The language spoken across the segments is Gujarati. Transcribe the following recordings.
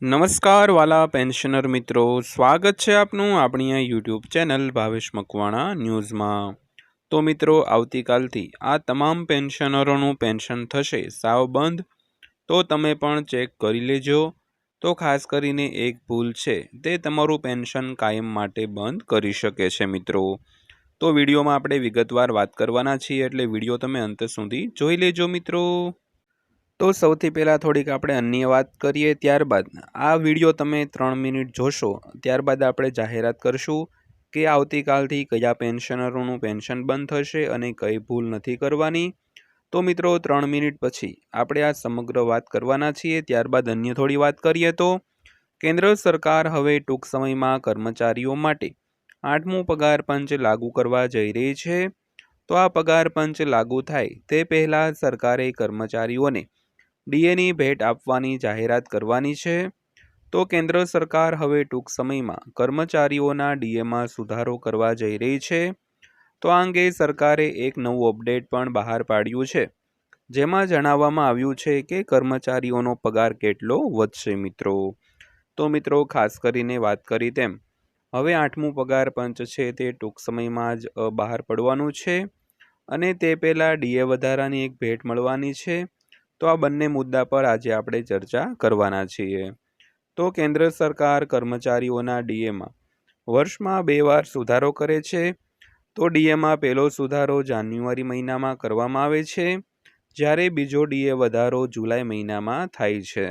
નમસ્કાર વાલા પેન્શનર મિત્રો, સ્વાગત છે આપનું આપણી આ યુટ્યુબ ચેનલ ભાવેશ મકવાણા ન્યૂઝમાં। તો મિત્રો, આવતીકાલથી આ તમામ પેન્શનરોનું પેન્શન થશે સાવ બંધ, તો તમે પણ ચેક કરી લેજો। તો ખાસ કરીને એક ભૂલ છે તે તમારું પેન્શન કાયમ માટે બંધ કરી શકે છે મિત્રો। તો વિડીયોમાં આપણે વિગતવાર વાત કરવાના છીએ, એટલે વિડીયો તમે અંત સુધી જોઈ લેજો મિત્રો। તો સૌથી પહેલાં થોડીક આપણે અન્ય વાત કરીએ, ત્યારબાદ આ વિડીયો તમે 3 મિનિટ જોશો, ત્યારબાદ આપણે જાહેરાત કરશું કે આવતીકાલથી કયા પેન્શનરોનું પેન્શન બંધ થશે અને કઈ ભૂલ નથી કરવાની। તો મિત્રો, 3 મિનિટ પછી આપણે આ સમગ્ર વાત કરવાના છીએ। ત્યારબાદ અન્ય થોડી વાત કરીએ તો કેન્દ્ર સરકાર હવે ટૂંક સમયમાં કર્મચારીઓ માટે 8મું પગાર પંચ લાગુ કરવા જઈ રહી છે। તો આ પગાર પંચ લાગુ થાય તે પહેલાં સરકારે કર્મચારીઓને ડીએની ભેટ આપવાની જાહેરાત કરવાની છે। તો કેન્દ્ર સરકાર હવે ટૂંક સમયમાં કર્મચારીઓના ડીએમાં સુધારો કરવા જઈ રહી છે। તો આ અંગે સરકારે એક નવું અપડેટ પણ બહાર પાડ્યું છે, જેમાં જણાવવામાં આવ્યું છે કે કર્મચારીઓનો પગાર કેટલો વધશે મિત્રો। તો મિત્રો, ખાસ કરીને વાત કરી તેમ હવે 8મું પગાર પંચ છે તે ટૂંક સમયમાં જ બહાર પડવાનું છે, અને તે પહેલાં ડીએ વધારાની એક ભેટ મળવાની છે। તો આ બંને મુદ્દા પર આજે આપણે ચર્ચા કરવાના છીએ। તો કેન્દ્ર સરકાર કર્મચારીઓના ડીએમાં વર્ષમાં 2 વાર સુધારો કરે છે। તો ડીએમાં પહેલો સુધારો જાન્યુઆરી મહિનામાં કરવામાં આવે છે, જ્યારે બીજો ડીએ વધારો જુલાઈ મહિનામાં થાય છે।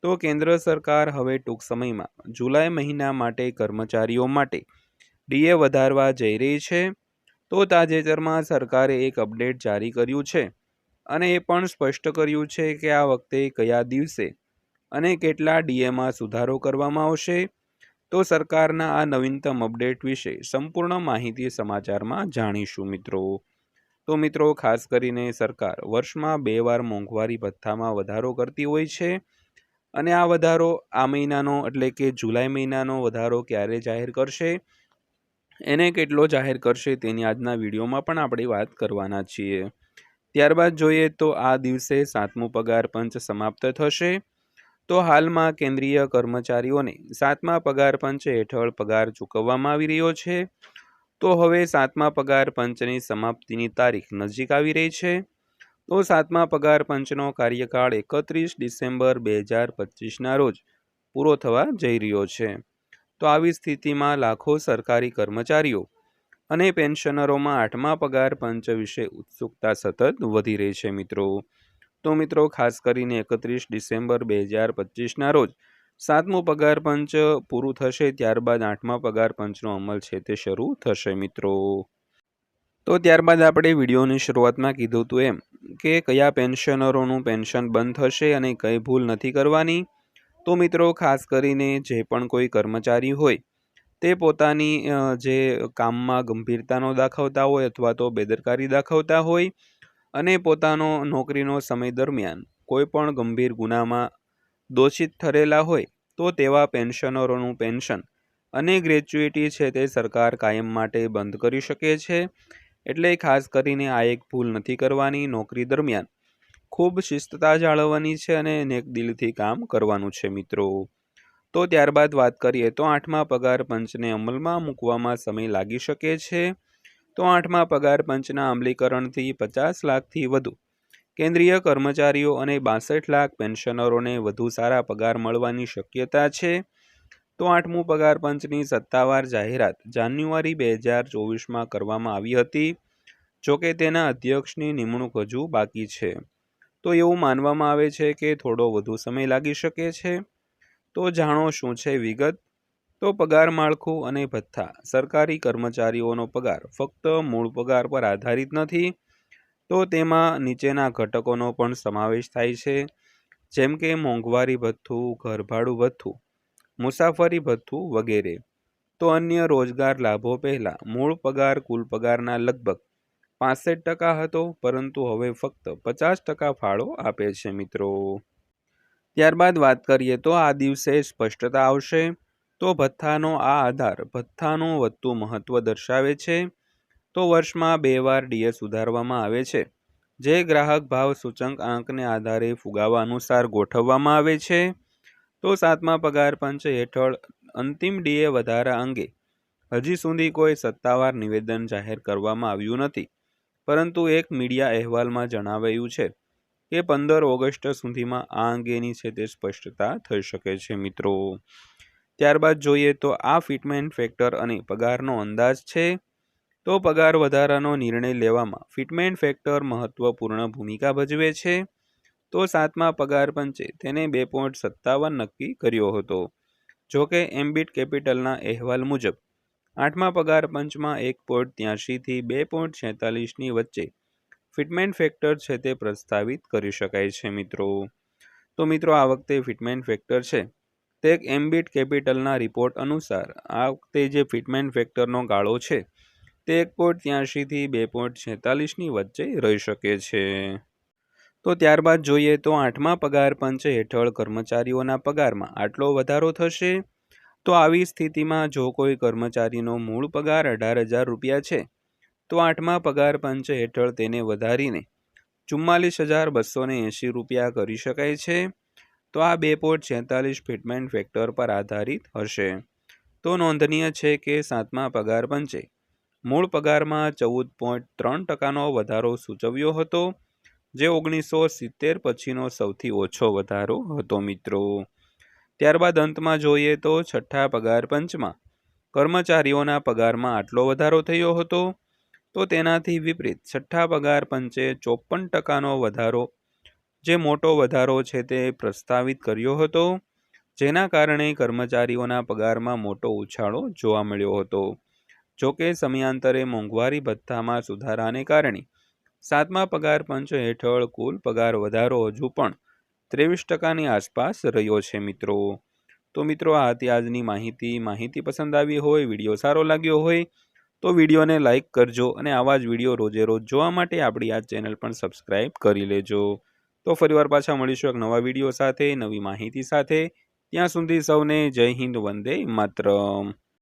તો કેન્દ્ર સરકાર હવે ટૂંક સમયમાં જુલાઈ મહિના માટે કર્મચારીઓ માટે ડીએ વધારવા જઈ રહી છે। તો તાજેતરમાં સરકારે એક અપડેટ જારી કર્યું છે, અને એ પણ સ્પષ્ટ કર્યું છે કે આ વખતે કયા દિવસે અને કેટલા ડીએમાં સુધારો કરવામાં આવશે। તો સરકારના આ નવીનતમ અપડેટ વિશે સંપૂર્ણ માહિતી સમાચારમાં જાણીશું મિત્રો। તો મિત્રો, ખાસ કરીને સરકાર વર્ષમાં 2 વાર મોંઘવારી ભથ્થામાં વધારો કરતી હોય છે, અને આ વધારો આ મહિનાનો એટલે કે જુલાઈ મહિનાનો વધારો ક્યારે જાહેર કરશે, એને કેટલો જાહેર કરશે, તેની આજના વિડીયોમાં પણ આપણે વાત કરવાના છીએ। ત્યારબાદ જોઈએ તો આ દિવસે 7મું પગાર પંચ સમાપ્ત થશે। તો હાલમાં કેન્દ્રીય કર્મચારીઓને 7મા પગાર પંચ હેઠળ પગાર ચૂકવવામાં આવી રહ્યો છે। તો હવે 7મા પગાર પંચની સમાપ્તિની તારીખ નજીક આવી રહી છે। તો 7મા પગાર પંચનો કાર્યકાળ 31 ડિસેમ્બર 2025ના રોજ પૂરો થવા જઈ રહ્યો છે। તો આવી સ્થિતિમાં લાખો સરકારી કર્મચારીઓ અને પેન્શનરોમાં 8મા પગાર પંચ વિશે ઉત્સુકતા સતત વધી રહી છે મિત્રો। તો મિત્રો, ખાસ કરીને 31 ડિસેમ્બર 2025ના રોજ 7મું પગાર પંચ પૂરું થશે, ત્યારબાદ 8મા પગાર પંચનો અમલ છે તે શરૂ થશે મિત્રો। તો ત્યારબાદ આપણે વિડીયોની શરૂઆતમાં કીધું હતું એમ કે કયા પેન્શનરોનું પેન્શન બંધ થશે અને કઈ ભૂલ નથી કરવાની। તો મિત્રો, ખાસ કરીને જે પણ કોઈ કર્મચારી હોય તે પોતાની જે કામમાં ગંભીરતાનો દાખવતા હોય અથવા તો બેદરકારી દાખવતા હોય, અને પોતાનો નોકરીનો સમય દરમિયાન કોઈ પણ ગંભીર ગુનામાં દોષિત ઠરેલા હોય, તો તેવા પેન્શનરોનું પેન્શન અને ગ્રેચ્યુઇટી છે તે સરકાર કાયમ માટે બંધ કરી શકે છે। એટલે ખાસ કરીને આ એક ભૂલ નથી કરવાની। નોકરી દરમિયાન ખૂબ શિસ્તતા જાળવવાની છે અને નેક દિલથી કામ કરવાનું છે મિત્રો। તો ત્યારબાદ વાત કરીએ તો 8મા પગાર પંચને અમલમાં મૂકવામાં સમય લાગી શકે છે। તો 8મા પગાર પંચના અમલીકરણથી 50 લાખથી વધુ કેન્દ્રીય કર્મચારીઓ અને 62 લાખ પેન્શનરોને વધુ સારા પગાર મળવાની શક્યતા છે। તો 8મું પગાર પંચની સત્તાવાર જાહેરાત જાન્યુઆરી 2024માં કરવામાં આવી હતી, જોકે તેના અધ્યક્ષની નિમણૂક હજુ બાકી છે। તો એવું માનવામાં આવે છે કે થોડો વધુ સમય લાગી શકે છે। તો જાણો શું છે વિગત। તો પગાર માળખું અને ભથ્થા સરકારી કર્મચારીઓનો પગાર ફક્ત મૂળ પગાર પર આધારિત નથી, તો તેમાં નીચેના ઘટકોનો પણ સમાવેશ થાય છે, જેમ કે મોંઘવારી ભથ્થું, ઘરભાડું ભથ્થું, મુસાફરી ભથ્થું વગેરે। તો અન્ય રોજગાર લાભો પહેલાં મૂળ પગાર કુલ પગારના લગભગ 65% હતો, પરંતુ હવે ફક્ત 50% ફાળો આપે છે મિત્રો। ત્યારબાદ વાત કરીએ તો આ દિવસે સ્પષ્ટતા આવશે। તો ભથ્થાનો આ આધાર ભથ્થાનું વધતું મહત્વ દર્શાવે છે। તો વર્ષમાં 2 વાર ડીએ સુધારવામાં આવે છે, જે ગ્રાહક ભાવ સૂચક આંકને આધારે ફુગાવા અનુસાર ગોઠવવામાં આવે છે। તો સાતમા પગાર પંચ હેઠળ અંતિમ ડીએ વધારા અંગે હજી સુધી કોઈ સત્તાવાર નિવેદન જાહેર કરવામાં આવ્યું નથી, પરંતુ એક મીડિયા અહેવાલમાં જણાવાયું છે કે 15 ઓગસ્ટ સુધીમાં આ અંગેની છે તે સ્પષ્ટતા થઈ શકે છે મિત્રો. ત્યારબાદ જોઈએ તો આ ફિટમેન્ટ ફેક્ટર અને પગારનો અંદાજ છે. તો પગાર વધારાનો નિર્ણય લેવામાં ફિટમેન્ટ ફેક્ટર મહત્વપૂર્ણ ભૂમિકા ભજવે છે. તો સાતમા પગાર પંચે તેને 2.57 નક્કી કર્યો હતો. જોકે એમ્બિટ કેપિટલના અહેવાલ મુજબ આઠમા પગાર પંચમાં 1.83 થી 2.46ની વચ્ચે ફિટમેન્ટ ફેક્ટર છે તે પ્રસ્તાવિત કરી શકાય છે મિત્રો. તો મિત્રો આ વખતે ફિટમેન્ટ ફેક્ટર છે તે એક એમ્બિટ કેપિટલના રિપોર્ટ અનુસાર આ વખતે જે ફિટમેન્ટ ફેક્ટરનો ગાળો છે તે 1.83 થી 2.46ની વચ્ચે રહી શકે છે. તો ત્યારબાદ જોઈએ તો આઠમા પગાર પંચ હેઠળ કર્મચારીઓના પગારમાં આટલો વધારો થશે. તો આવી સ્થિતિમાં જો કોઈ કર્મચારીનો મૂળ પગાર 18,000 રૂપિયા છે તો આઠમા પગાર પંચ હેઠળ તેને વધારીને 44,280 રૂપિયા કરી શકાય છે. તો આ 2.46 ફિટમેન્ટ ફેક્ટર પર આધારિત હશે. તો નોંધનીય છે કે સાતમા પગાર પંચે મૂળ પગારમાં 14.3% વધારો સૂચવ્યો હતો, જે 1970 પછીનો સૌથી ઓછો વધારો હતો મિત્રો. ત્યારબાદ અંતમાં જોઈએ તો છઠ્ઠા પગાર પંચમાં કર્મચારીઓના પગારમાં આટલો વધારો થયો હતો. તો તેનાથી વિપરીત છઠ્ઠા પગાર પંચે 54%નો વધારો, જે મોટો વધારો છે તે પ્રસ્તાવિત કર્યો હતો, જેના કારણે કર્મચારીઓના પગારમાં મોટો ઉછાળો જોવા મળ્યો હતો. જોકે સમયાંતરે મોંઘવારી ભથ્થામાં સુધારાને કારણે સાતમા પગાર પંચ હેઠળ કુલ પગાર વધારો હજુ પણ 23%ની આસપાસ રહ્યો છે મિત્રો. તો મિત્રો આ હતી આજની માહિતી પસંદ આવી હોય, વિડીયો સારો લાગ્યો હોય તો વિડીયોને લાઇક કરજો અને આવા જ વિડીયો રોજે રોજ જોવા માટે આપણી આ ચેનલ પણ સબસ્ક્રાઈબ કરી લેજો. તો ફરીવાર પાછા મળીશું એક નવા વિડીયો સાથે, નવી માહિતી સાથે. ત્યાં સુધી સૌને જય હિન્દ, વંદે માતરમ.